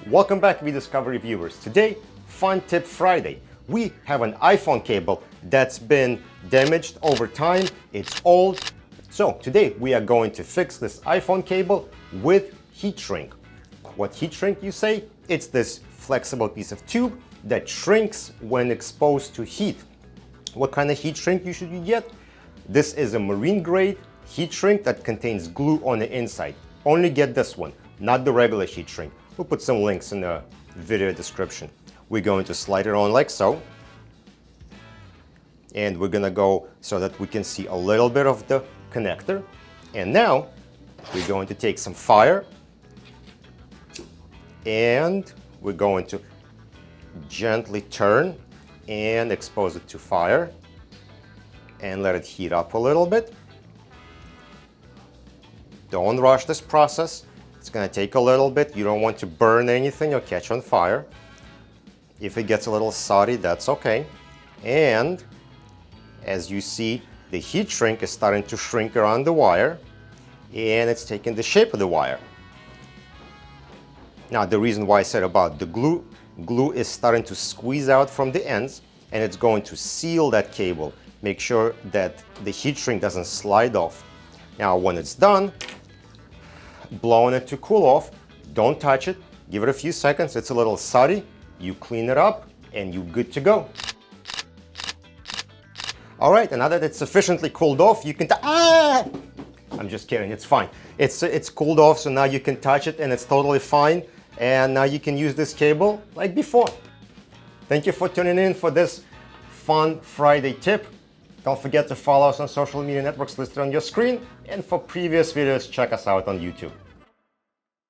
Welcome back, Rediscovery viewers. Today, Fun Tip Friday. We have an iPhone cable that's been damaged over time. It's old. So today we are going to fix this iPhone cable with heat shrink. What heat shrink, you say? It's this flexible piece of tube that shrinks when exposed to heat. What kind of heat shrink you should get? This is a marine grade heat shrink that contains glue on the inside. Only get this one, not the regular heat shrink. We'll put some links in the video description. We're going to slide it on like so. And we're gonna go so that we can see a little bit of the connector. And now we're going to take some fire and we're going to gently turn and expose it to fire and let it heat up a little bit. Don't rush this process. It's going to take a little bit. You don't want to burn anything or catch on fire. If it gets a little soggy, that's okay. And as you see, the heat shrink is starting to shrink around the wire and it's taking the shape of the wire. Now, the reason why I said about the glue is starting to squeeze out from the ends and it's going to seal that cable. Make sure that the heat shrink doesn't slide off. Now, when it's done, blowing it to cool off, don't touch it, give it a few seconds. It's a little soggy, you clean it up and you're good to go. All right, and now that it's sufficiently cooled off, you can I'm just kidding, it's fine. It's cooled off, so now you can touch it and it's totally fine. And now you can use this cable like before. Thank you for tuning in for this Fun Friday tip. Don't forget to follow us on social media networks listed on your screen. And for previous videos, check us out on YouTube.